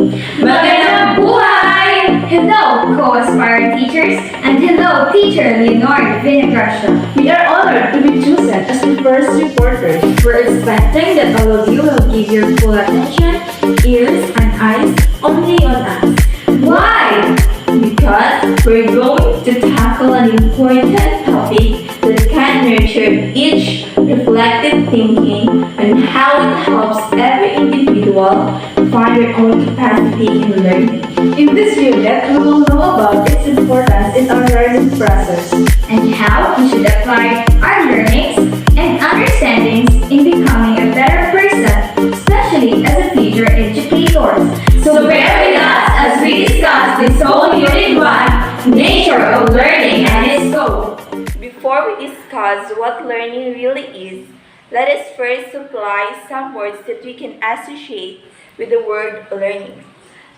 Magandang buhay! Hello, co-aspiring teachers, and hello, teacher Leonor Vinagrasha. We are honored to be chosen as the first reporters. We're expecting that all of you will give your full attention, ears, and eyes only on us. Why? Because we're going to tackle an important topic that can nurture each reflective thinking and how it helps every individual find their own capacity in learning. In this unit, we will know about its importance in our learning process. And how we should apply our learnings and understandings in becoming a better person, especially as a future educator. So bear with us as we discuss this whole Unit 1, Nature of Learning and its Scope. Before we discuss what learning really is, let us first apply some words that we can associate with the word learning.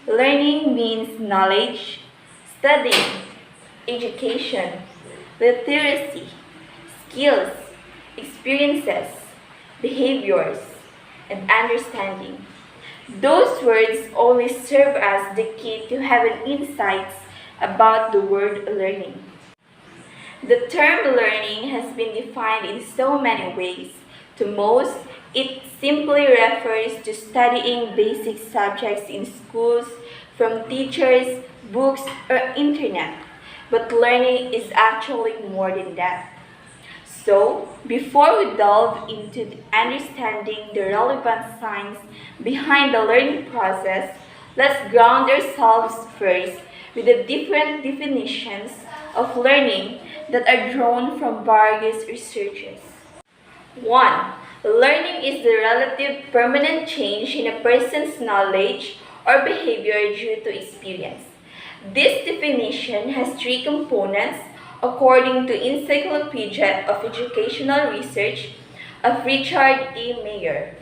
Learning means knowledge, studying, education, literacy, skills, experiences, behaviors, and understanding. Those words only serve as the key to having insights about the word learning. The term learning has been defined in so many ways. To most, it simply refers to studying basic subjects in schools from teachers, books, or internet. But learning is actually more than that. So, before we delve into understanding the relevant science behind the learning process, let's ground ourselves first with the different definitions of learning that are drawn from various researches. 1. Learning is the relative permanent change in a person's knowledge or behavior due to experience. This definition has three components according to Encyclopedia of Educational Research of Richard E. Mayer.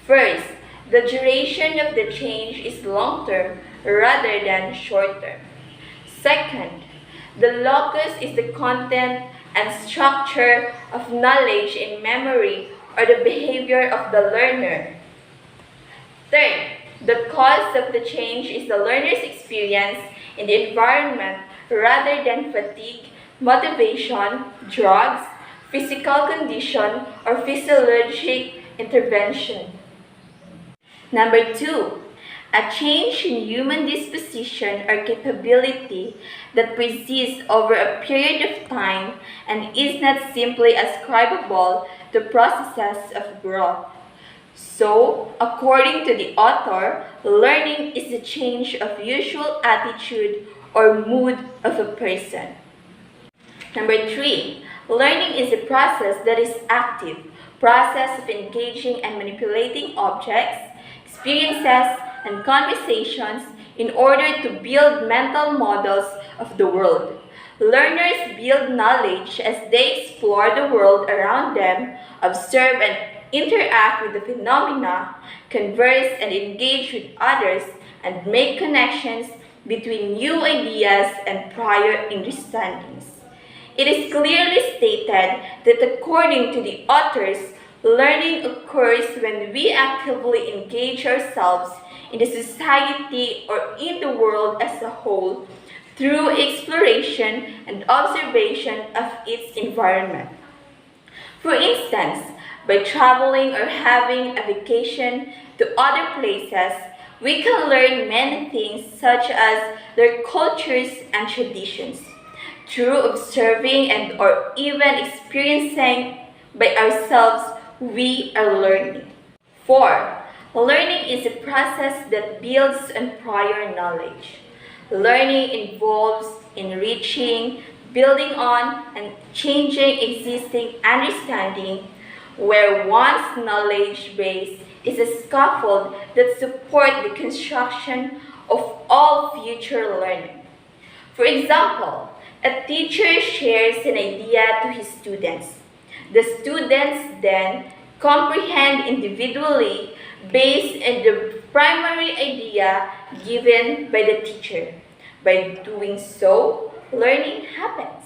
First, the duration of the change is long-term rather than short-term. Second, the locus is the content and structure of knowledge in memory or the behavior of the learner. Third, the cause of the change is the learner's experience in the environment rather than fatigue, motivation, drugs, physical condition, or physiologic intervention. Number 2, a change in human disposition or capability that persists over a period of time and is not simply ascribable to processes of growth. So, according to the author, learning is the change of usual attitude or mood of a person. Number 3, learning is a process that is active, process of engaging and manipulating objects, experiences, and conversations in order to build mental models of the world. Learners build knowledge as they explore the world around them, observe and interact with the phenomena, converse and engage with others, and make connections between new ideas and prior understandings. It is clearly stated that according to the authors, learning occurs when we actively engage ourselves in the society or in the world as a whole through exploration and observation of its environment. For instance, by traveling or having a vacation to other places, we can learn many things such as their cultures and traditions. Through observing and or even experiencing by ourselves, we are learning. 4. Learning is a process that builds on prior knowledge. Learning involves enriching, building on, and changing existing understanding, where one's knowledge base is a scaffold that supports the construction of all future learning. For example, a teacher shares an idea to his students. The students then comprehend individually based on the primary idea given by the teacher. By doing so, learning happens.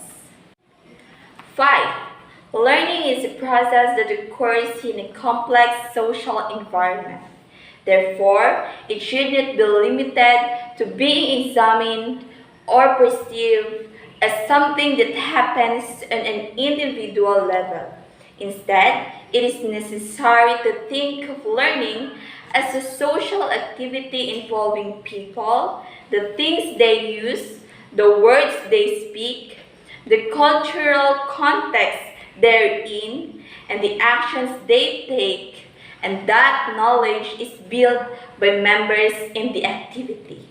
5. Learning is a process that occurs in a complex social environment. Therefore, it should not be limited to being examined or perceived as something that happens on an individual level. Instead, it is necessary to think of learning as a social activity involving people, the things they use, the words they speak, the cultural context they're in, and the actions they take, and that knowledge is built by members in the activity.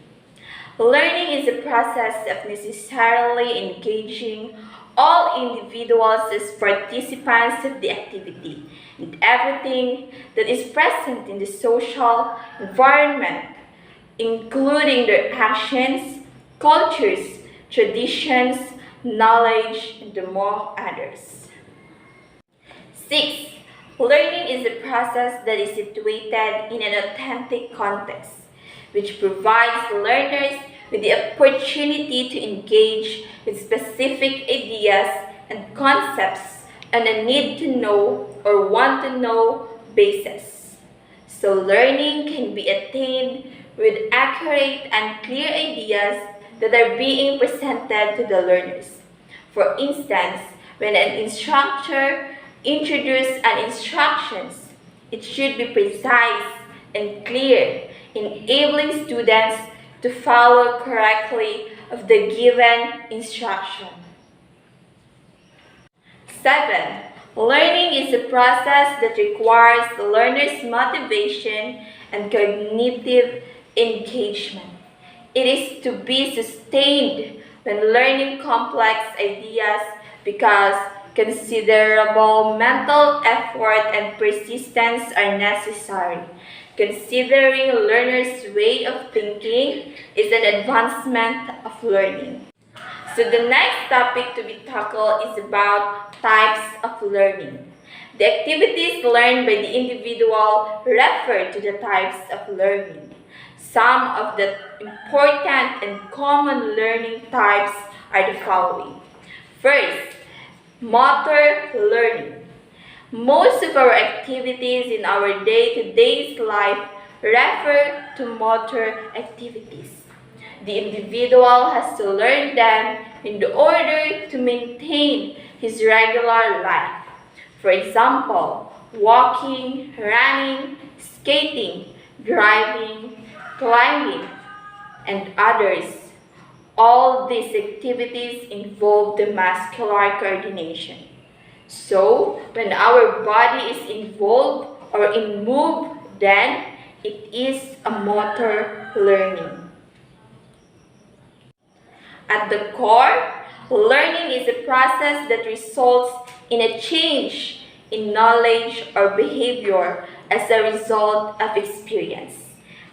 Learning is a process of necessarily engaging all individuals as participants of the activity and everything that is present in the social environment, including their actions, cultures, traditions, knowledge, and among others. 6. Learning is a process that is situated in an authentic context, which provides learners with the opportunity to engage with specific ideas and concepts on a need to know or want to know basis. So learning can be attained with accurate and clear ideas that are being presented to the learners. For instance, when an instructor introduces an instructions, it should be precise and clear, enabling students to follow correctly of the given instruction. 7. Learning is a process that requires the learner's motivation and cognitive engagement. It is to be sustained when learning complex ideas because considerable mental effort and persistence are necessary. Considering learners' way of thinking is an advancement of learning. So the next topic to be tackled is about types of learning. The activities learned by the individual refer to the types of learning. Some of the important and common learning types are the following. First, motor learning. Most of our activities in our day-to-day life refer to motor activities. The individual has to learn them in order to maintain his regular life. For example, walking, running, skating, driving, climbing, and others. All these activities involve the muscular coordination. So, when our body is involved or in move, then it is a motor learning. At the core, learning is a process that results in a change in knowledge or behavior as a result of experience.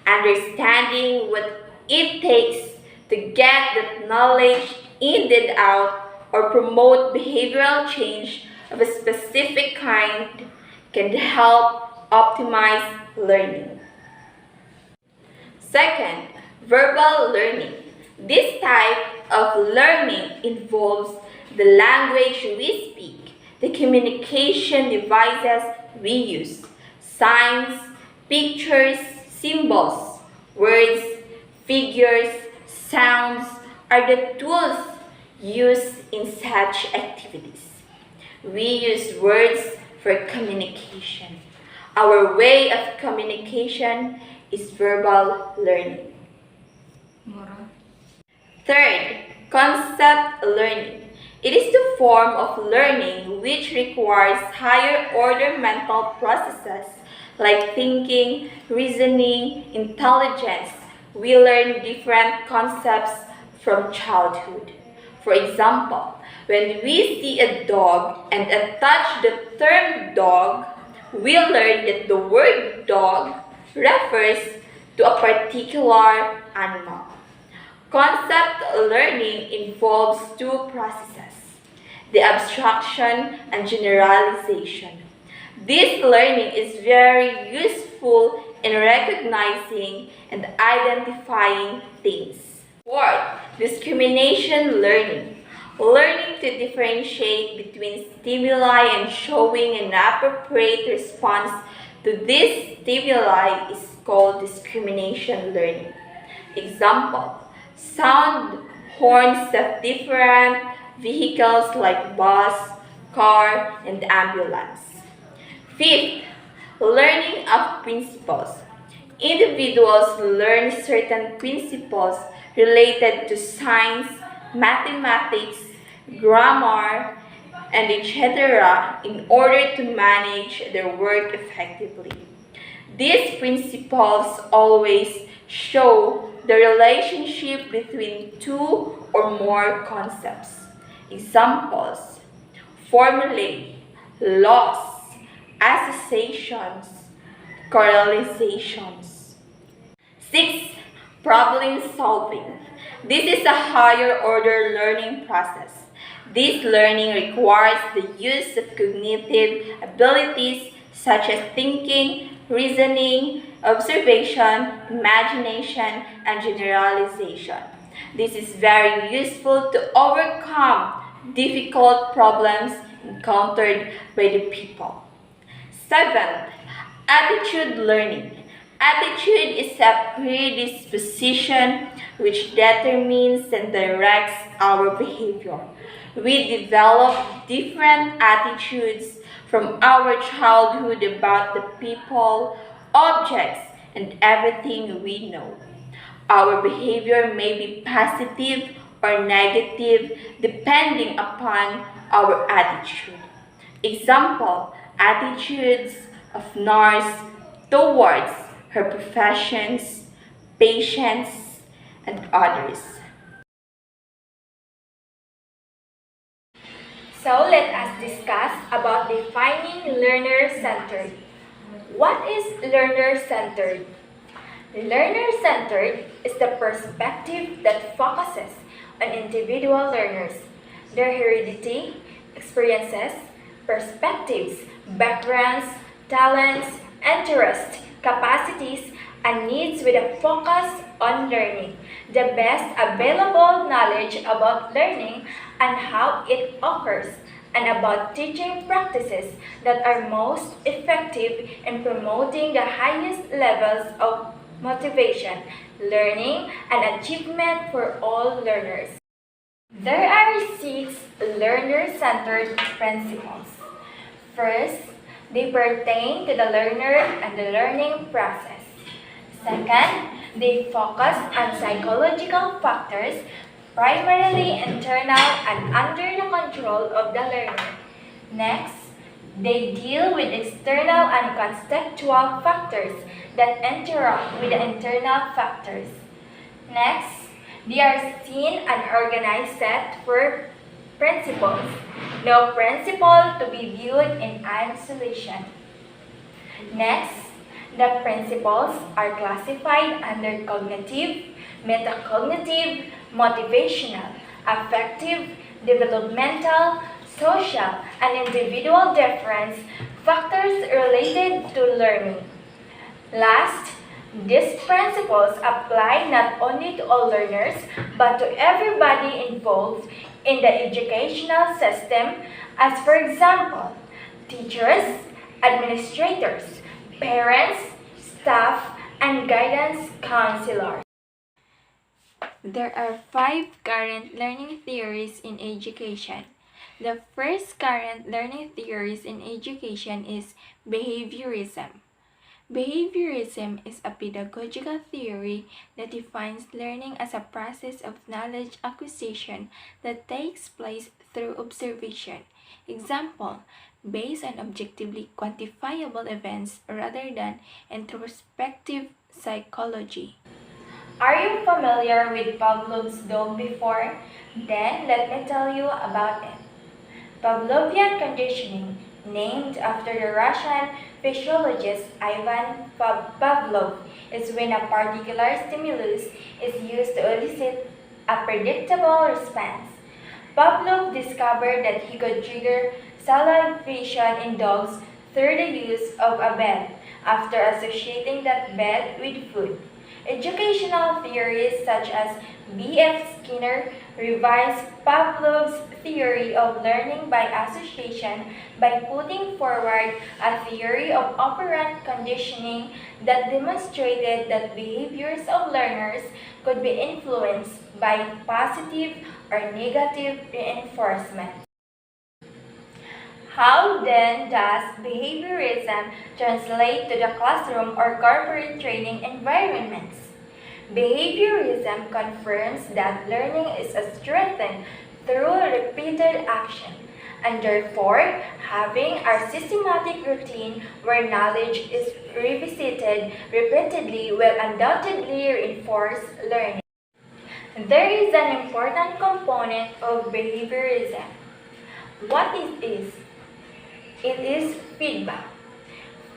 Understanding what it takes to get that knowledge in and out or promote behavioral change of a specific kind can help optimize learning. Second, verbal learning. This type of learning involves the language we speak, the communication devices we use, signs, pictures, symbols, words, figures, sounds are the tools used in such activities. We use words for communication. Our way of communication is verbal learning. Third, concept learning. It is the form of learning which requires higher order mental processes like thinking, reasoning, intelligence. We learn different concepts from childhood. For example, when we see a dog and attach the term dog, we learn that the word dog refers to a particular animal. Concept learning involves two processes, the abstraction and generalization. This learning is very useful in recognizing and identifying things. Fourth, discrimination learning. Learning to differentiate between stimuli and showing an appropriate response to these stimuli is called discrimination learning. Example, sound horns of different vehicles like bus, car, and ambulance. Fifth, learning of principles. Individuals learn certain principles related to science, mathematics, grammar, and etc. in order to manage their work effectively. These principles always show the relationship between two or more concepts. Examples, formulae, laws, associations, correlations. 6. Problem solving. This is a higher order learning process. This learning requires the use of cognitive abilities such as thinking, reasoning, observation, imagination, and generalization. This is very useful to overcome difficult problems encountered by the people. 7. Attitude learning. Attitude is a predisposition which determines and directs our behavior. We develop different attitudes from our childhood about the people, objects, and everything we know. Our behavior may be positive or negative depending upon our attitude. Example, attitudes of nurse towards her professions, patients, and others. So let us discuss about defining learner-centered. What is learner-centered? Learner-centered is the perspective that focuses on individual learners, their heredity, experiences, perspectives, backgrounds, talents, interests, capacities, and needs with a focus on learning, the best available knowledge about learning and how it occurs, and about teaching practices that are most effective in promoting the highest levels of motivation, learning, and achievement for all learners. There are 6 learner-centered principles. First, they pertain to the learner and the learning process. Second, they focus on psychological factors, primarily internal and under the control of the learner. Next, they deal with external and contextual factors that interact with the internal factors. Next, they are seen and organized set for principles. No principle to be viewed in isolation. Next, the principles are classified under cognitive, metacognitive, motivational, affective, developmental, social, and individual difference factors related to learning. Last, these principles apply not only to all learners but to everybody involved in the educational system, as for example, teachers, administrators, parents, staff, and guidance counselors. There are 5 current learning theories in education. The first current learning theories in education is behaviorism. Behaviorism is a pedagogical theory that defines learning as a process of knowledge acquisition that takes place through observation. Example, based on objectively quantifiable events rather than introspective psychology. Are you familiar with Pavlov's dog before? Then let me tell you about it. Pavlovian conditioning, named after the Russian physiologist Ivan Pavlov, is when a particular stimulus is used to elicit a predictable response. Pavlov discovered that he could trigger salivation in dogs through the use of a bed after associating that bed with food. Educational theories such as B.F. Skinner revised Pavlov's theory of learning by association by putting forward a theory of operant conditioning that demonstrated that behaviors of learners could be influenced by positive or negative reinforcement. How then does behaviorism translate to the classroom or corporate training environments? Behaviorism confirms that learning is strengthened through repeated action, and therefore having a systematic routine where knowledge is revisited repeatedly will undoubtedly reinforce learning. There is an important component of behaviorism. What it is? It is feedback.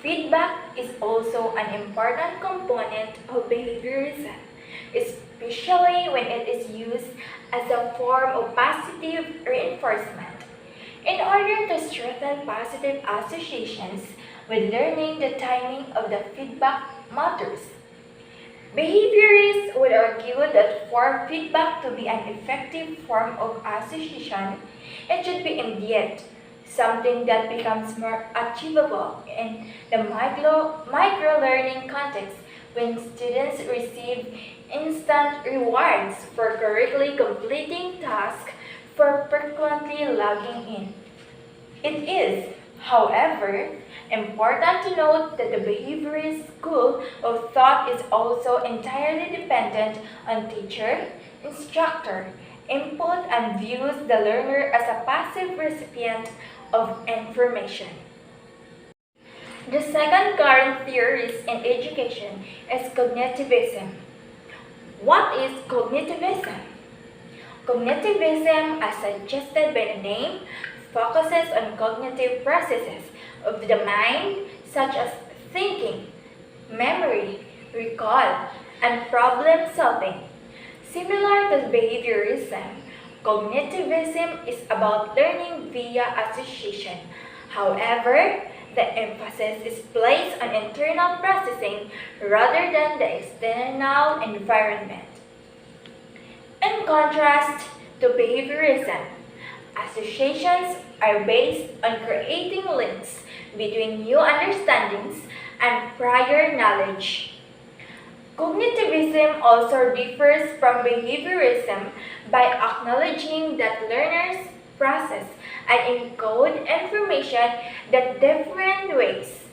Feedback is also an important component of behaviorism, especially when it is used as a form of positive reinforcement. In order to strengthen positive associations with learning, the timing of the feedback matters. Behaviorists would argue that for feedback to be an effective form of association, it should be immediate, something that becomes more achievable in the micro-learning context when students receive instant rewards for correctly completing tasks for frequently logging in. It is, however, important to note that the behaviorist school of thought is also entirely dependent on teacher, instructor, input and views the learner as a passive recipient of information. The second current theory in education is cognitivism. What is cognitivism? Cognitivism, as suggested by the name, focuses on cognitive processes of the mind such as thinking, memory, recall, and problem solving. Similar to behaviorism, cognitivism is about learning via association. However, the emphasis is placed on internal processing rather than the external environment. In contrast to behaviorism, associations are based on creating links between new understandings and prior knowledge. Cognitivism also differs from behaviorism by acknowledging that learners process and encode information in different ways.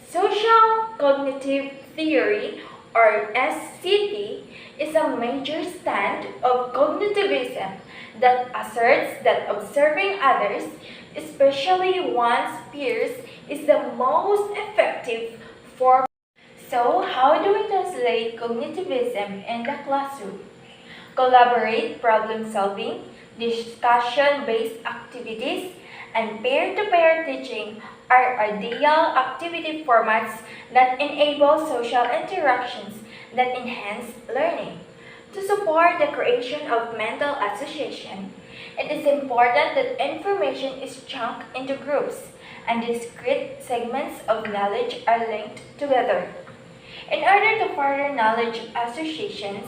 Social cognitive theory, or SCT, is a major stand of cognitivism that asserts that observing others, especially one's peers, is the most effective form. So, how do we translate cognitivism in the classroom? Collaborate problem solving, discussion-based activities, and peer-to-peer teaching are ideal activity formats that enable social interactions that enhance learning. To support the creation of mental association, it is important that information is chunked into groups and discrete segments of knowledge are linked together. In order to further knowledge associations,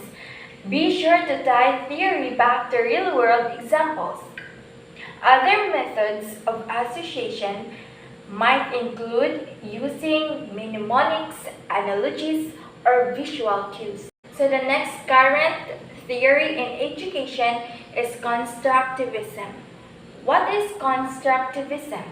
be sure to tie theory back to real-world examples. Other methods of association might include using mnemonics, analogies, or visual cues. So the next current theory in education is constructivism. What is constructivism?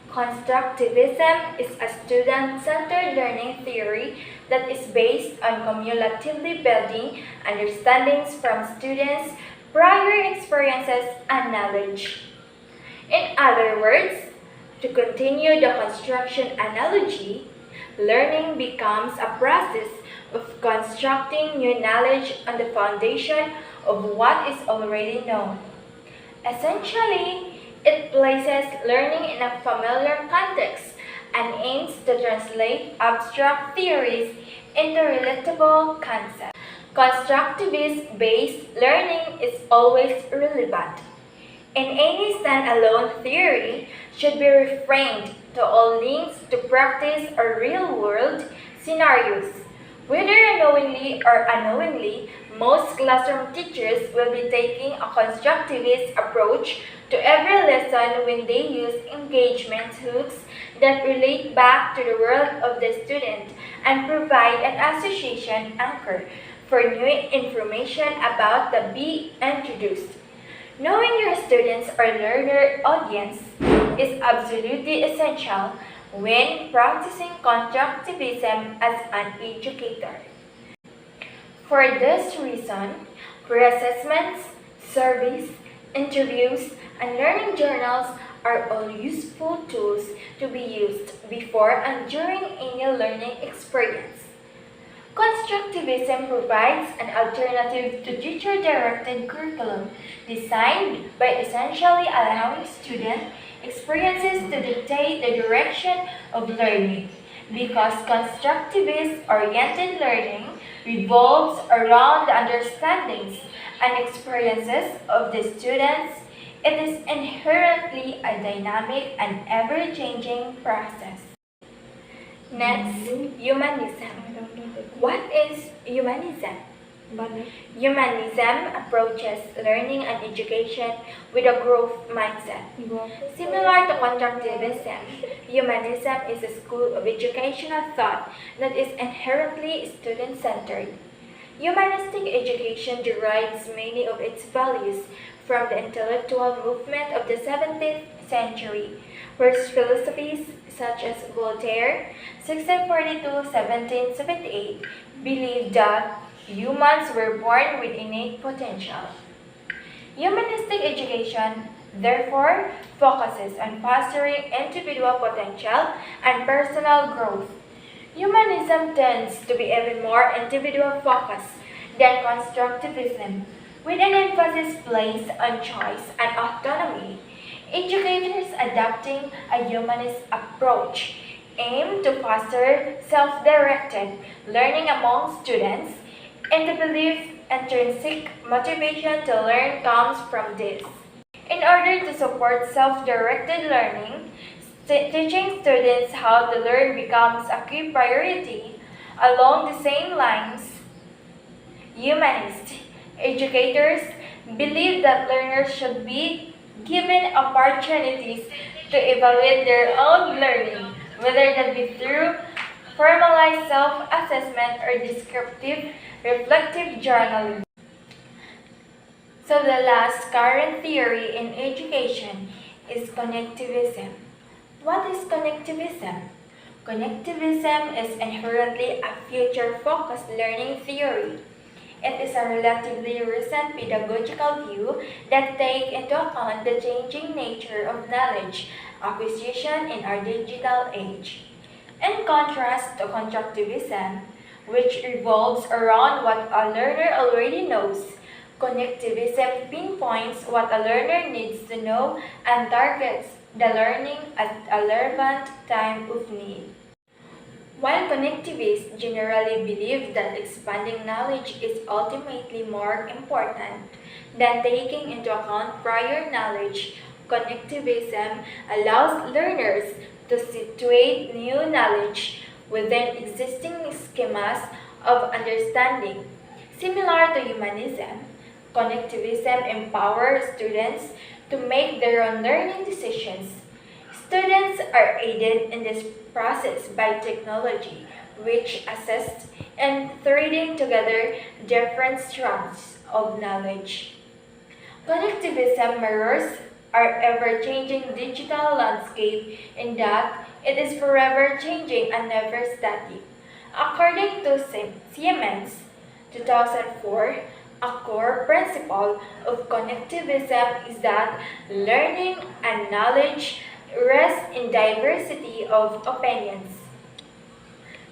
Constructivism is a student-centered learning theory that is based on cumulatively building understandings from students' prior experiences and knowledge. In other words, to continue the construction analogy, learning becomes a process of constructing new knowledge on the foundation of what is already known. Essentially, it places learning in a familiar context and aims to translate abstract theories into relatable concepts. Constructivist-based learning is always relevant. In any standalone theory should be reframed to all links to practice or real-world scenarios. Whether unknowingly or unknowingly, Most classroom teachers will be taking a constructivist approach to every lesson when they use engagement hooks that relate back to the world of the student and provide an association anchor for new information about the be introduced. Knowing your students or learner audience is absolutely essential when practicing constructivism as an educator. For this reason, pre-assessments, surveys, interviews, and learning journals are all useful tools to be used before and during any learning experience. Constructivism provides an alternative to teacher-directed curriculum designed by essentially allowing student experiences to dictate the direction of learning. Because constructivist-oriented learning revolves around the understandings and experiences of the students, it is inherently a dynamic and ever-changing process. Next, humanism. What is humanism? Humanism approaches learning and education with a growth mindset. Similar to constructivism, humanism is a school of educational thought that is inherently student-centered. Humanistic education derives many of its values from the intellectual movement of the 17th century, where philosophies such as Voltaire, 1642-1778, believed that humans were born with innate potential. Humanistic education, therefore, focuses on fostering individual potential and personal growth. Humanism tends to be even more individual focused than constructivism, with an emphasis placed on choice and autonomy. Educators adopting a humanist approach aim to foster self-directed learning among students, and the belief intrinsic motivation to learn comes from this. In order to support self-directed learning, teaching students how to learn becomes a key priority. Along the same lines, humanist educators believe that learners should be given opportunities to evaluate their own learning, whether that be through formalized self-assessment or descriptive, reflective journaling. So the last current theory in education is connectivism. What is connectivism? Connectivism is inherently a future-focused learning theory. It is a relatively recent pedagogical view that takes into account the changing nature of knowledge acquisition in our digital age. In contrast to constructivism, which revolves around what a learner already knows, connectivism pinpoints what a learner needs to know and targets the learning at a relevant time of need. While connectivists generally believe that expanding knowledge is ultimately more important than taking into account prior knowledge, connectivism allows learners to situate new knowledge within existing schemas of understanding. Similar to humanism, connectivism empowers students to make their own learning decisions. Students are aided in this process by technology, which assists in threading together different strands of knowledge. Connectivism mirrors our ever-changing digital landscape in that it is forever changing and never static. According to Siemens 2004, a core principle of connectivism is that learning and knowledge rest in diversity of opinions.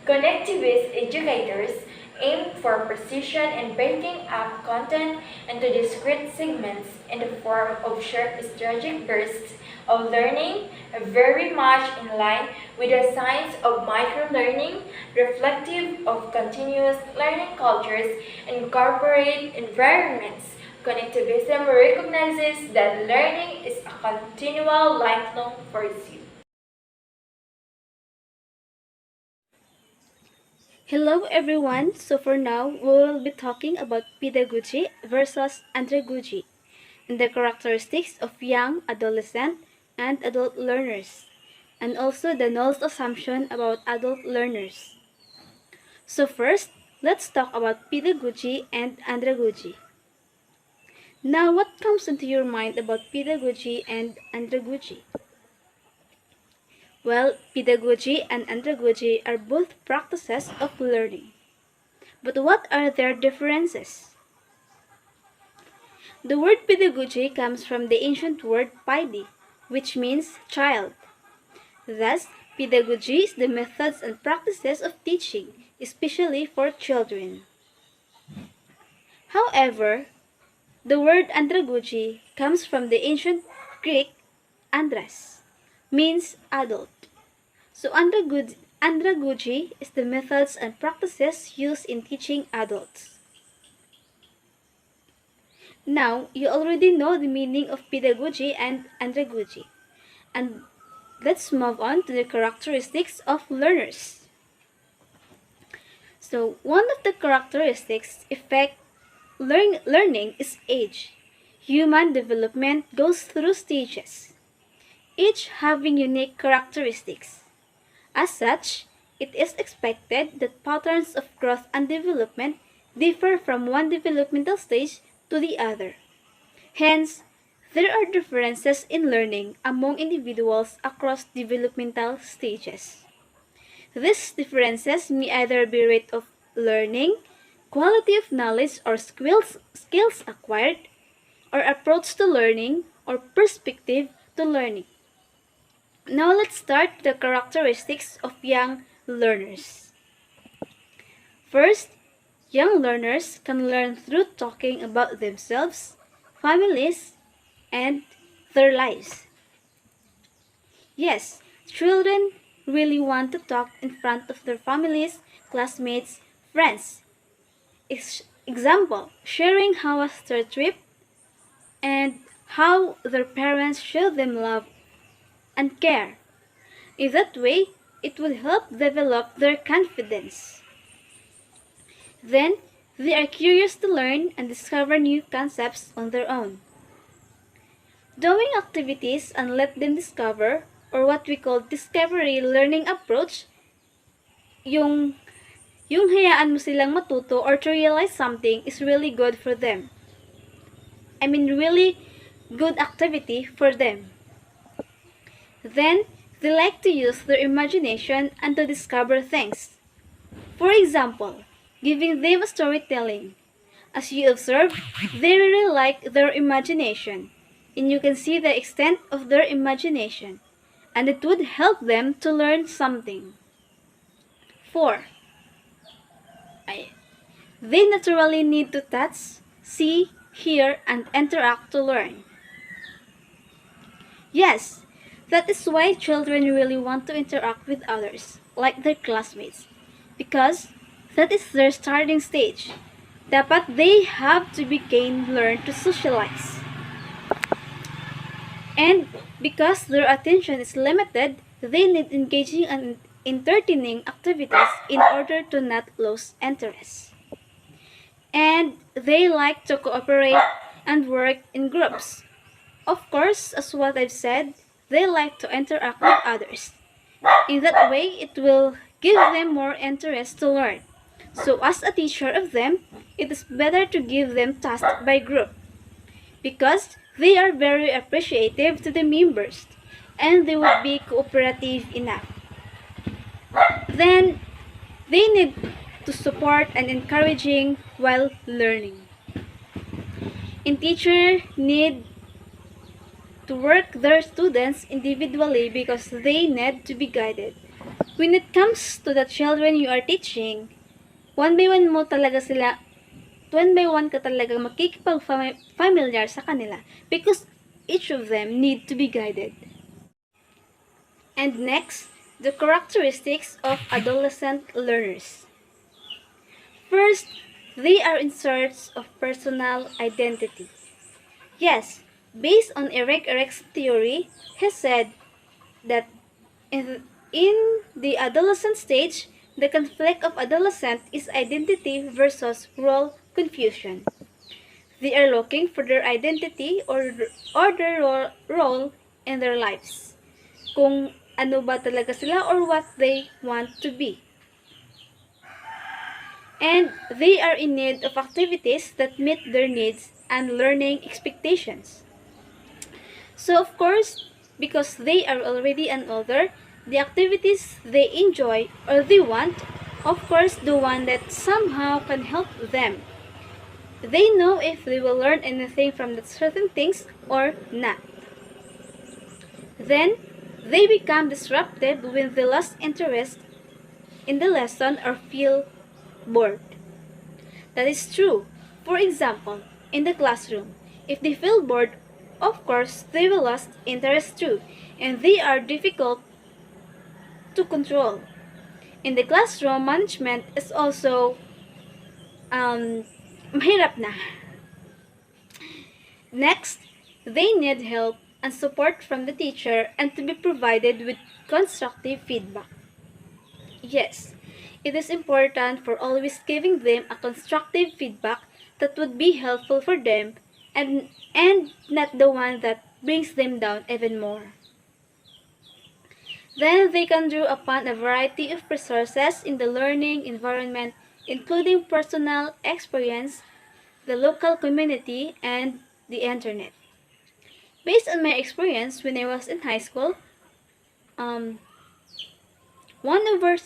Connectivist educators aim for precision in breaking up content into discrete segments in the form of sharp strategic bursts of learning, very much in line with the science of microlearning, reflective of continuous learning cultures and corporate environments. Connectivism recognizes that learning is a continual lifelong pursuit. Hello everyone. So for now, we will be talking about pedagogy versus andragogy and the characteristics of young, adolescent, and adult learners, and also the null assumption about adult learners. So first, let's talk about pedagogy and andragogy. Now, what comes into your mind about pedagogy and andragogy? Well, pedagogy and andragogy are both practices of learning. But what are their differences? The word pedagogy comes from the ancient word "paidy," which means child. Thus, pedagogy is the methods and practices of teaching, especially for children. However, the word andragogy comes from the ancient Greek andras, means adult. So andragogy is the methods and practices used in teaching adults. Now, you already know the meaning of pedagogy and andragogy. And let's move on to the characteristics of learners. So, one of the characteristics affect learning is age. Human development goes through stages, each having unique characteristics. As such, it is expected that patterns of growth and development differ from one developmental stage to the other. Hence, there are differences in learning among individuals across developmental stages. These differences may either be rate of learning, quality of knowledge or skills acquired, or approach to learning or perspective to learning. Now let's start the characteristics of young learners. First, young learners can learn through talking about themselves, families, and their lives. Yes, children really want to talk in front of their families, classmates, friends. Example, sharing how was their trip and how their parents show them love and care. In that way, it will help develop their confidence. Then, they are curious to learn and discover new concepts on their own. Doing activities and let them discover, or what we call discovery learning approach, yung hayaan mo silang matuto or to realize something is really good for them. I mean, really good activity for them. Then, they like to use their imagination and to discover things. For example, giving them a storytelling. As you observe, they really like their imagination, and you can see the extent of their imagination, and it would help them to learn something. 4. They naturally need to touch, see, hear, and interact to learn. Yes, that is why children really want to interact with others, like their classmates, because that is their starting stage. Dapat they have to learn to socialize. And because their attention is limited, they need engaging and entertaining activities in order to not lose interest. And they like to cooperate and work in groups. Of course, as what I've said, they like to interact with others. In that way, it will give them more interest to learn. So as a teacher of them, it is better to give them tasks by group because they are very appreciative to the members and they would be cooperative enough. Then they need to support and encouraging while learning. And teacher need to work their students individually because they need to be guided. When it comes to the children you are teaching, one by one ka talaga makikipag-familiar sa kanila because each of them need to be guided. And next, the characteristics of adolescent learners. First, they are in search of personal identity. Yes, based on Erik Erikson's theory, he said that in the adolescent stage, The conflict of adolescent is identity versus role confusion. They are looking for their identity or their role in their lives. Kung ano ba talaga sila or what they want to be. And they are in need of activities that meet their needs and learning expectations. So of course, because they are already an older, the activities they enjoy or they want, of course, the one that somehow can help them. They know if they will learn anything from the certain things or not. Then, they become disrupted when they lost interest in the lesson or feel bored. That is true. For example, in the classroom, if they feel bored, of course, they will lose interest too, and they are difficult to control. In the classroom, management is also mahirap na. Next, they need help and support from the teacher and to be provided with constructive feedback. Yes, it is important for always giving them a constructive feedback that would be helpful for them and not the one that brings them down even more. Then they can draw upon a variety of resources in the learning environment, including personal experience, the local community, and the internet. Based on my experience when I was in high school, um, one of our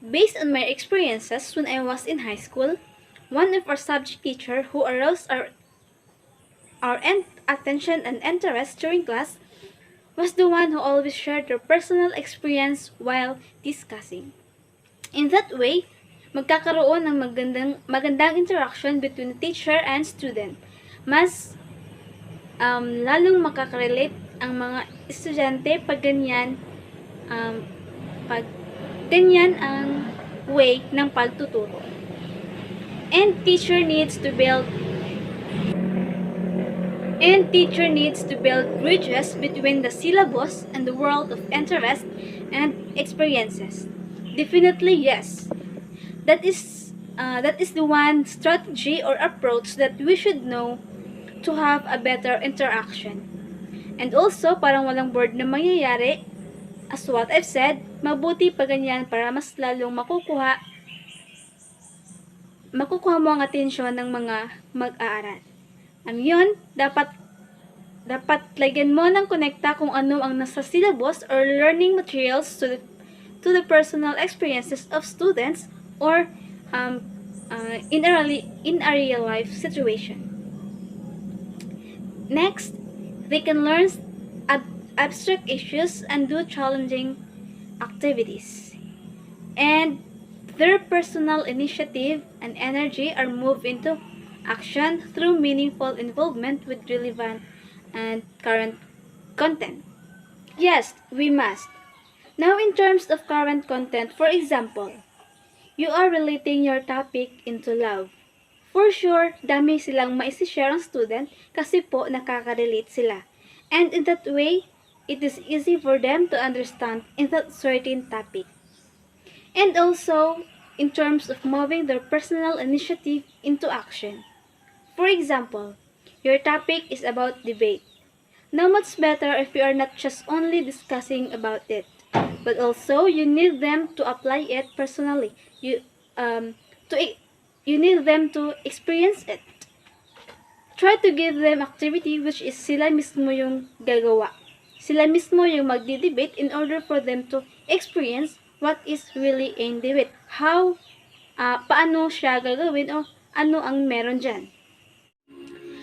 based on my experiences when I was in high school, one of our subject teacher who aroused our attention and interest during class was the one who always shared their personal experience while discussing. In that way, magkakaroon ng magandang interaction between teacher and student. Mas lalong makakarelate ang mga estudyante pag ganyan ang way ng pagtuturo. And teacher needs to build bridges between the syllabus and the world of interest and experiences. Definitely yes. That is the one strategy or approach that we should know to have a better interaction. And also, parang walang board na mangyayari, as what I've said, mabuti pa ganyan para mas lalong makukuha mo ang atensyon ng mga mag-aaral. Yun, dapat lagyan mo ng konekta kung ano ang nasa syllabus or learning materials to the personal experiences of students or in a real life situation. Next, they can learn abstract issues and do challenging activities. And their personal initiative and energy are moved into action through meaningful involvement with relevant and current content. Yes, we must. Now, in terms of current content, for example, you are relating your topic into love. For sure, dami silang maisishare ang student kasi po nakaka-relate sila. And in that way, it is easy for them to understand in that certain topic. And also, in terms of moving their personal initiative into action. For example, your topic is about debate. Now, much better if you are not just only discussing about it, but also you need them to apply it personally. You need them to experience it. Try to give them activity which is sila mismo yung gagawa. Sila mismo yung magdi-debate in order for them to experience what is really in debate. Paano siya gagawin o ano ang meron dyan.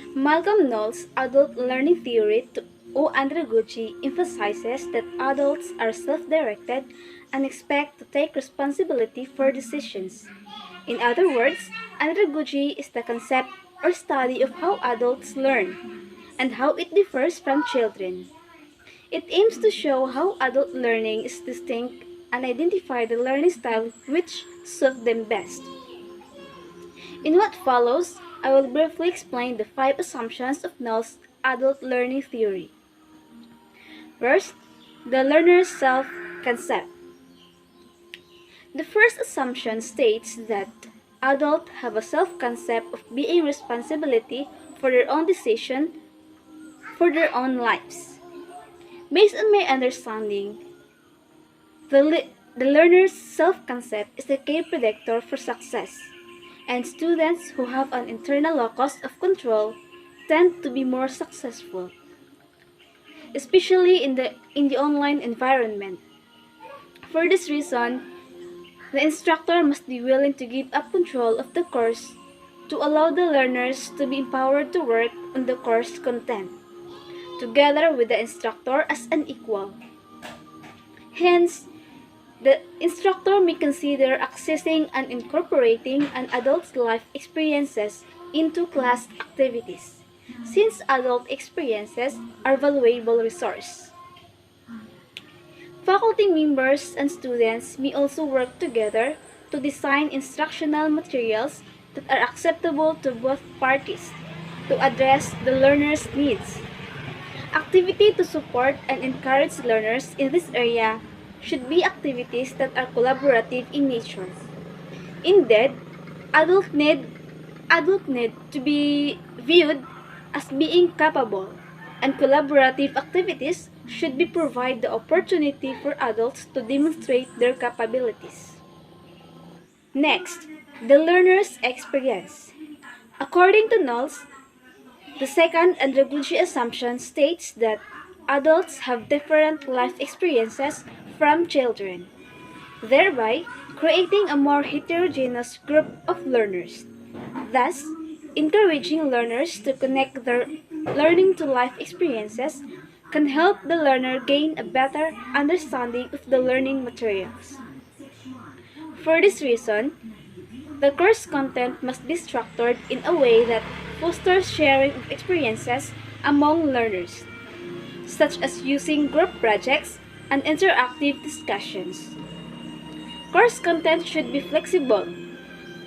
Malcolm Knowles' adult learning theory o andragogy emphasizes that adults are self-directed and expect to take responsibility for decisions. In other words, andragogy is the concept or study of how adults learn and how it differs from children. It aims to show how adult learning is distinct and identify the learning style which suits them best. In what follows, I will briefly explain the 5 assumptions of Knowles' adult learning theory. First, the learner's self-concept. The first assumption states that adults have a self-concept of being responsibility for their own decision for their own lives. Based on my understanding, the learner's self-concept is a key predictor for success, and students who have an internal locus of control tend to be more successful, especially in the online environment. For this reason, the instructor must be willing to give up control of the course to allow the learners to be empowered to work on the course content, together with the instructor as an equal. Hence, the instructor may consider accessing and incorporating an adult's life experiences into class activities, since adult experiences are valuable resource. Faculty members and students may also work together to design instructional materials that are acceptable to both parties to address the learner's needs. Activity to support and encourage learners in this area should be activities that are collaborative in nature. Indeed, adult need to be viewed as being capable, and collaborative activities should be provide the opportunity for adults to demonstrate their capabilities. Next, the learner's experience. According to Knowles, the second andragogy assumption states that adults have different life experiences from children, thereby creating a more heterogeneous group of learners. Thus, encouraging learners to connect their learning to life experiences can help the learner gain a better understanding of the learning materials. For this reason, the course content must be structured in a way that fosters sharing of experiences among learners, such as using group projects and interactive discussions. Course content should be flexible,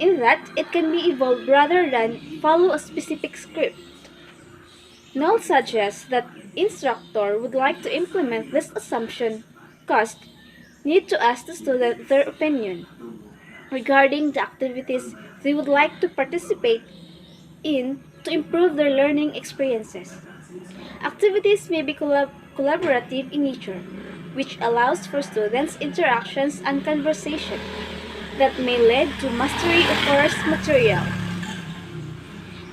in that it can be evolved rather than follow a specific script. Null suggests that instructor would like to implement this assumption cause need to ask the student their opinion regarding the activities they would like to participate in to improve their learning experiences. Activities may be collaborative in nature, which allows for students' interactions and conversation that may lead to mastery of course material.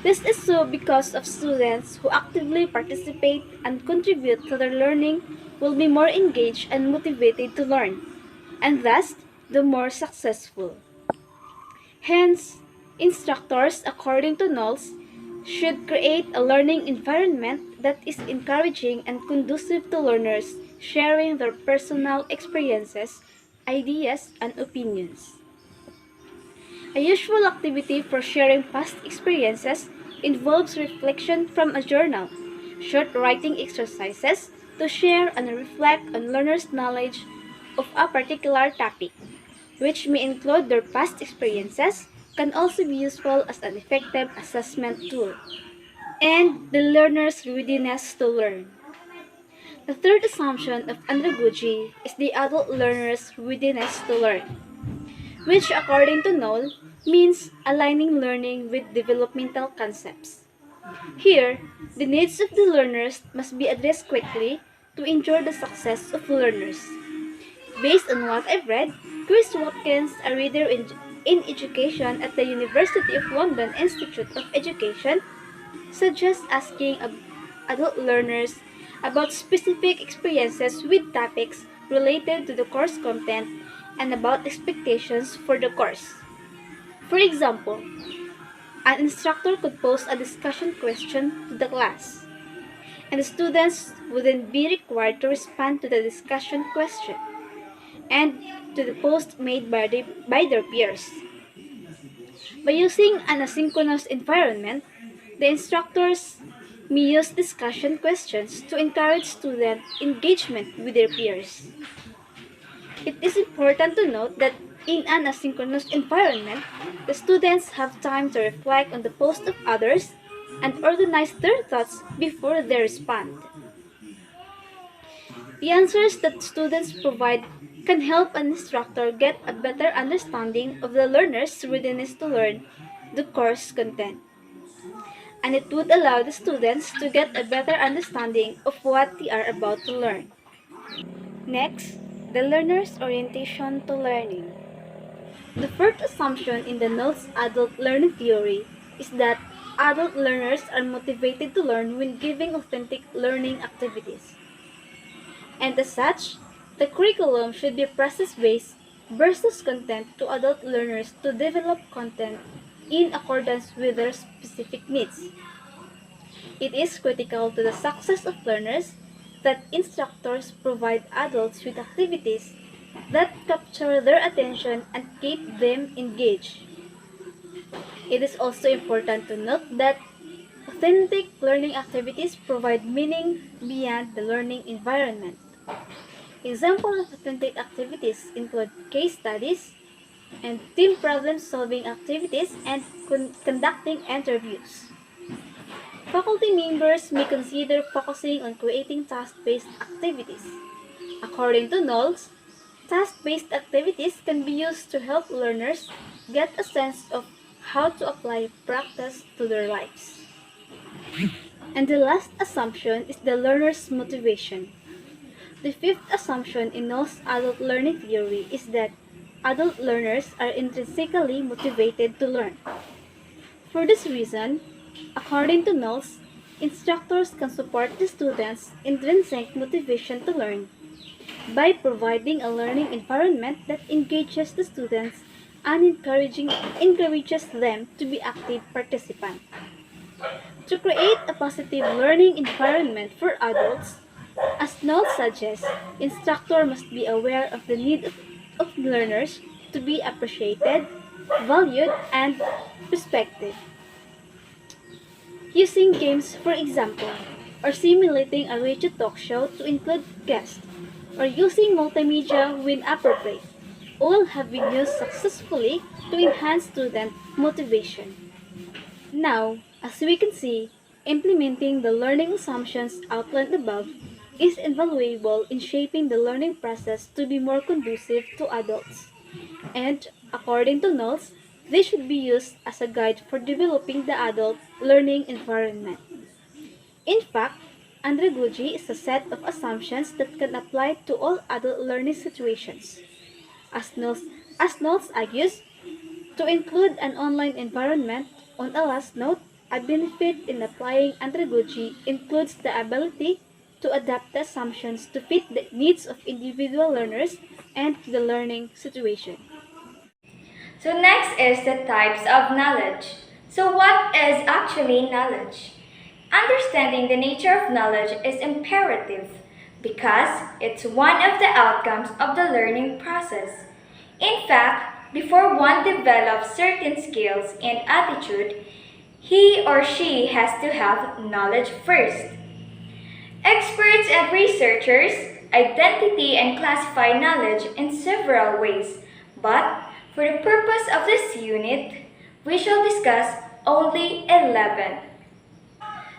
This is so because of students who actively participate and contribute to their learning will be more engaged and motivated to learn, and thus the more successful. Hence, instructors, according to Knowles, should create a learning environment that is encouraging and conducive to learners sharing their personal experiences, ideas, and opinions. A usual activity for sharing past experiences involves reflection from a journal, short writing exercises to share and reflect on learners' knowledge of a particular topic, which may include their past experiences, can also be useful as an effective assessment tool. And the learner's readiness to learn. The third assumption of andragogy is the adult learner's readiness to learn, which according to Knoll means aligning learning with developmental concepts. Here, the needs of the learners must be addressed quickly to ensure the success of learners. Based on what I've read, Chris Watkins, a reader in education at the University of London Institute of Education, suggests asking adult learners about specific experiences with topics related to the course content and about expectations for the course. For example, an instructor could pose a discussion question to the class, and the students would then be required to respond to the discussion question and to the post made by their peers. By using an asynchronous environment, the instructors may use discussion questions to encourage student engagement with their peers. It is important to note that in an asynchronous environment, the students have time to reflect on the post of others and organize their thoughts before they respond. The answers that students provide can help an instructor get a better understanding of the learner's readiness to learn the course content. And it would allow the students to get a better understanding of what they are about to learn. Next, the learner's orientation to learning. The first assumption in the Knowles adult learning theory is that adult learners are motivated to learn when giving authentic learning activities. And as such, the curriculum should be process-based versus content to adult learners to develop content in accordance with their specific needs. It is critical to the success of learners that instructors provide adults with activities that capture their attention and keep them engaged. It is also important to note that authentic learning activities provide meaning beyond the learning environment. Examples of authentic activities include case studies and team problem-solving activities and conducting interviews. Faculty members may consider focusing on creating task-based activities. According to Knowles, task-based activities can be used to help learners get a sense of how to apply practice to their lives. And the last assumption is the learner's motivation. The fifth assumption in Knowles' adult learning theory is that adult learners are intrinsically motivated to learn. For this reason, according to Knowles, instructors can support the students' intrinsic motivation to learn by providing a learning environment that engages the students and encourages them to be active participants. To create a positive learning environment for adults, as Knowles suggests, instructor must be aware of the need of learners to be appreciated, valued, and respected. Using games, for example, or simulating a radio talk show to include guests, or using multimedia when appropriate, all have been used successfully to enhance student motivation. Now, as we can see, implementing the learning assumptions outlined above is invaluable in shaping the learning process to be more conducive to adults. And, according to Knowles, they should be used as a guide for developing the adult learning environment. In fact, andragogy is a set of assumptions that can apply to all adult learning situations. As Knowles argues, to include an online environment, on a last note, a benefit in applying andragogy includes the ability to adapt the assumptions to fit the needs of individual learners and the learning situation. So next is the types of knowledge. So what is actually knowledge? Understanding the nature of knowledge is imperative because it's one of the outcomes of the learning process. In fact, before one develops certain skills and attitude, he or she has to have knowledge first. Experts and researchers identify and classify knowledge in several ways, but for the purpose of this unit, we shall discuss only 11.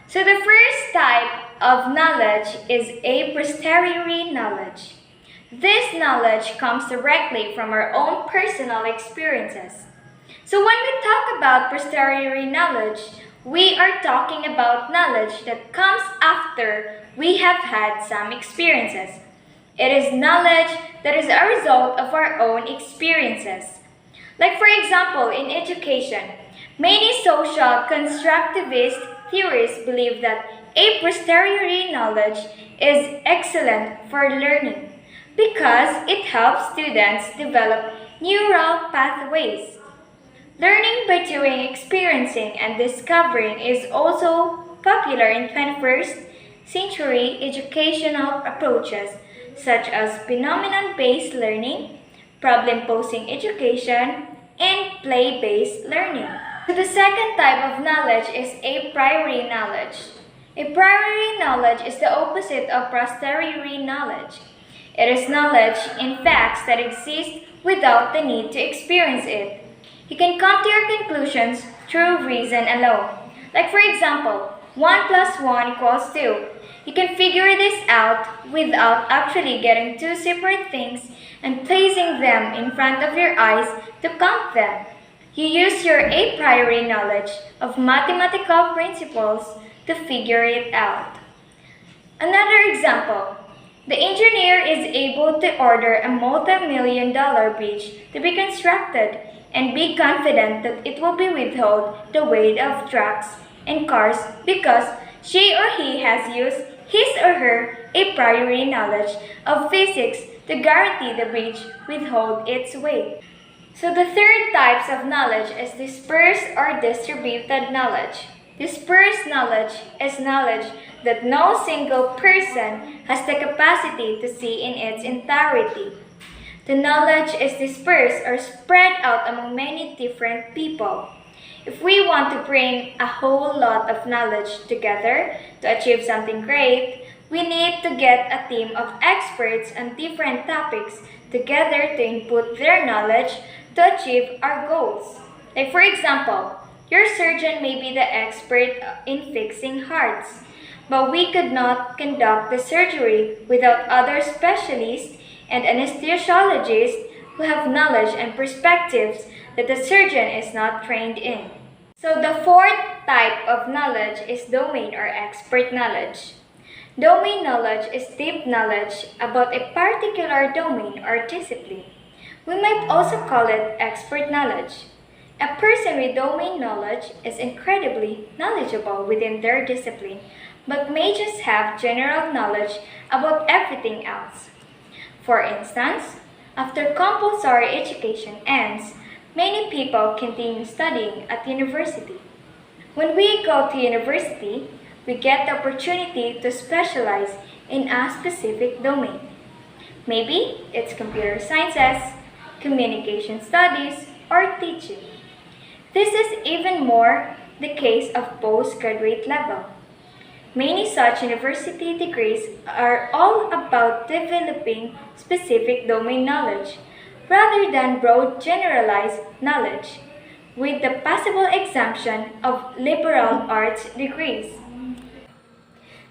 So the first type of knowledge is a posteriori knowledge. This knowledge comes directly from our own personal experiences. So when we talk about posteriori knowledge, we are talking about knowledge that comes after we have had some experiences. It is knowledge that is a result of our own experiences. Like for example, in education, many social constructivist theories believe that a posteriori knowledge is excellent for learning because it helps students develop neural pathways. Learning by doing, experiencing, and discovering is also popular in 21st century educational approaches such as phenomenon-based learning, problem-posing education, and play-based learning. So the second type of knowledge is a priori knowledge. A priori knowledge is the opposite of posteriori knowledge. It is knowledge in facts that exist without the need to experience it. You can come to your conclusions through reason alone. Like for example, 1 plus 1 equals 2. You can figure this out without actually getting two separate things and placing them in front of your eyes to count them. You use your a priori knowledge of mathematical principles to figure it out. Another example. The engineer is able to order a multi-million-dollar bridge to be constructed and be confident that it will be withhold the weight of trucks and cars because she or he has used his or her a priori knowledge of physics to guarantee the bridge withhold its weight. So the third types of knowledge is dispersed or distributed knowledge. Dispersed knowledge is knowledge that no single person has the capacity to see in its entirety. The knowledge is dispersed or spread out among many different people. If we want to bring a whole lot of knowledge together to achieve something great, we need to get a team of experts on different topics together to input their knowledge to achieve our goals. Like for example, your surgeon may be the expert in fixing hearts, but we could not conduct the surgery without other specialists and anesthesiologists who have knowledge and perspectives that the surgeon is not trained in. So the fourth type of knowledge is domain or expert knowledge. Domain knowledge is deep knowledge about a particular domain or discipline. We might also call it expert knowledge. A person with domain knowledge is incredibly knowledgeable within their discipline, but may just have general knowledge about everything else. For instance, after compulsory education ends, many people continue studying at university. When we go to university, we get the opportunity to specialize in a specific domain. Maybe it's computer sciences, communication studies, or teaching. This is even more the case of postgraduate level. Many such university degrees are all about developing specific domain knowledge rather than broad generalized knowledge, with the possible exemption of liberal arts degrees.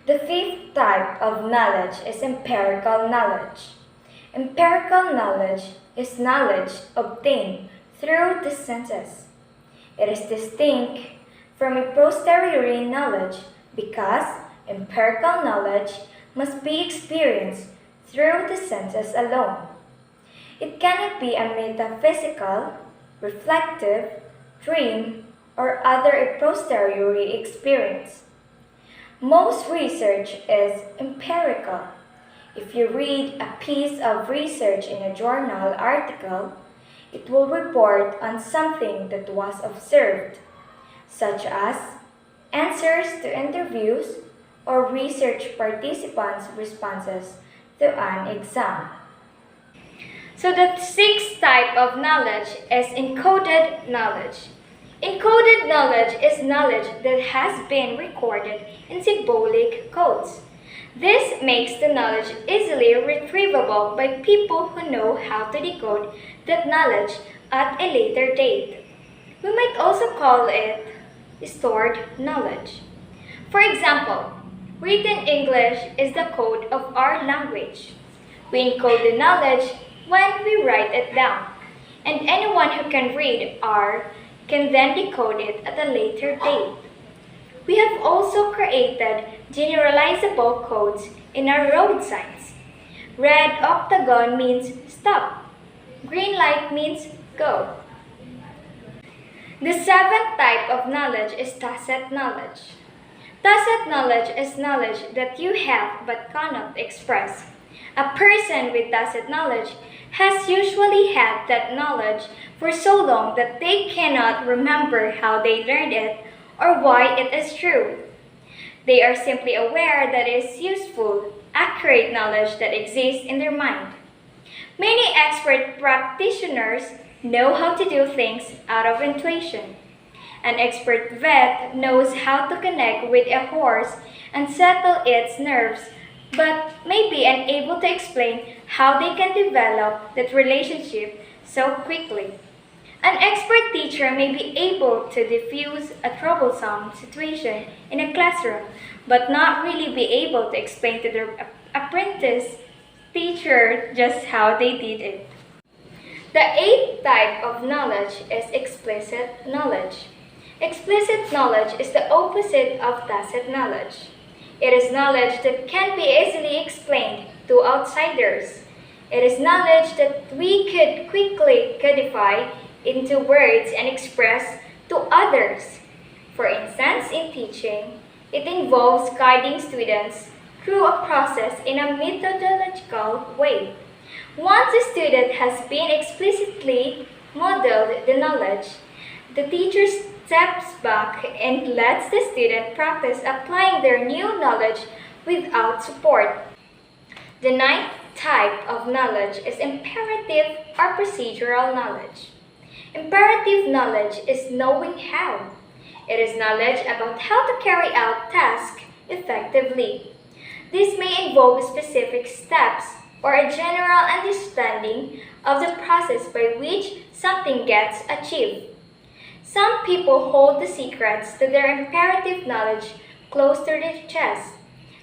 The fifth type of knowledge is empirical knowledge. Empirical knowledge is knowledge obtained through the senses. It is distinct from a posteriori knowledge because empirical knowledge must be experienced through the senses alone. It cannot be a metaphysical, reflective, dream, or other a posteriori experience. Most research is empirical. If you read a piece of research in a journal article, it will report on something that was observed, such as answers to interviews or research participants' responses to an exam. So the sixth type of knowledge is encoded knowledge. Encoded knowledge is knowledge that has been recorded in symbolic codes. This makes the knowledge easily retrievable by people who know how to decode that knowledge at a later date. We might also call it stored knowledge. For example, written English is the code of our language. We encode the knowledge when we write it down, and anyone who can read R can then decode it at a later date. We have also created generalizable codes in our road signs. Red octagon means stop. Green light means go. The seventh type of knowledge is tacit knowledge. Tacit knowledge is knowledge that you have but cannot express. A person with tacit knowledge has usually had that knowledge for so long that they cannot remember how they learned it or why it is true. They are simply aware that it is useful, accurate knowledge that exists in their mind. Many expert practitioners know how to do things out of intuition. An expert vet knows how to connect with a horse and settle its nerves, but may be unable to explain how they can develop that relationship so quickly. An expert teacher may be able to diffuse a troublesome situation in a classroom, but not really be able to explain to their apprentice teacher just how they did it. The eighth type of knowledge is explicit knowledge. Explicit knowledge is the opposite of tacit knowledge. It is knowledge that can be easily explained to outsiders. It is knowledge that we could quickly codify into words and express to others. For instance, in teaching, it involves guiding students through a process in a methodological way. Once a student has been explicitly modeled the knowledge, the teacher steps back and lets the student practice applying their new knowledge without support. The ninth type of knowledge is imperative or procedural knowledge. Imperative knowledge is knowing how. It is knowledge about how to carry out tasks effectively. This may involve specific steps or a general understanding of the process by which something gets achieved. Some people hold the secrets to their imperative knowledge close to their chest,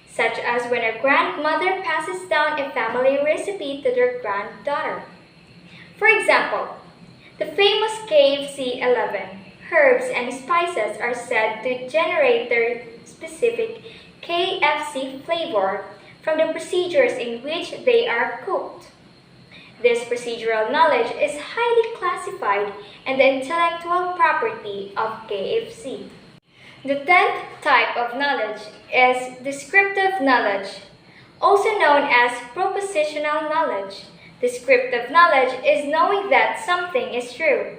such as when a grandmother passes down a family recipe to their granddaughter. For example, the famous KFC 11 herbs and spices are said to generate their specific KFC flavor from the procedures in which they are cooked. This procedural knowledge is highly classified and the intellectual property of KFC. The 10th type of knowledge is descriptive knowledge, also known as propositional knowledge. Descriptive knowledge is knowing that something is true,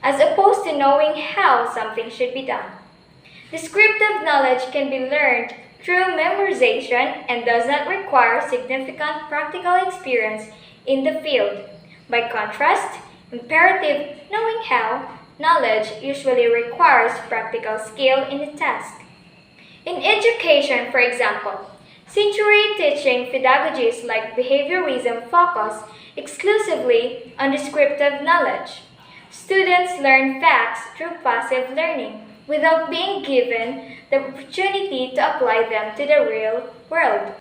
as opposed to knowing how something should be done. Descriptive knowledge can be learned through memorization and does not require significant practical experience in the field. By contrast, imperative knowing how knowledge usually requires practical skill in the task. In education, for example, century teaching pedagogies like behaviorism focus exclusively on descriptive knowledge. Students learn facts through passive learning without being given the opportunity to apply them to the real world.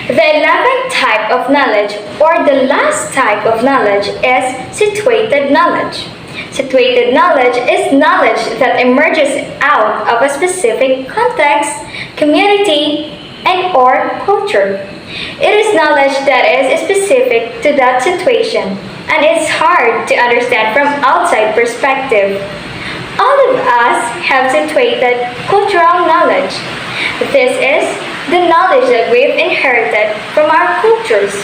The 11th type of knowledge, or the last type of knowledge, is situated knowledge. Situated knowledge is knowledge that emerges out of a specific context, community, and/or culture. It is knowledge that is specific to that situation, and it's hard to understand from outside perspective. All of us have situated cultural knowledge. This is the knowledge that we've inherited from our cultures.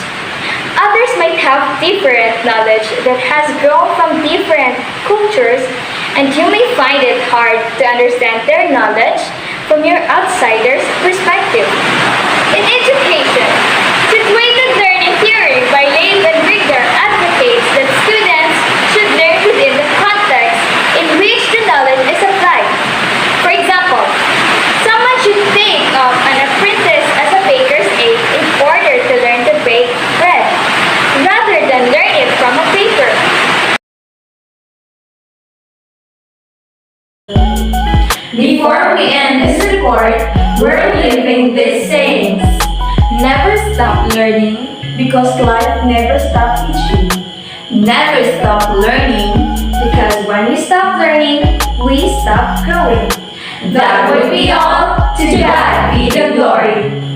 Others might have different knowledge that has grown from different cultures, and you may find it hard to understand their knowledge from your outsider's perspective. In education, situated learning theory by Leib and Rigdor advocates that students should learn within the context in which the knowledge is applied. For example, someone should think of an apprentice as a baker's aide in order to learn to bake bread, rather than learn it from a paper. Before we end this report, we're leaving these sayings. Never stop learning because life never stops teaching. Never stop learning because when we stop learning, we stop growing. That would be all. To God be the glory.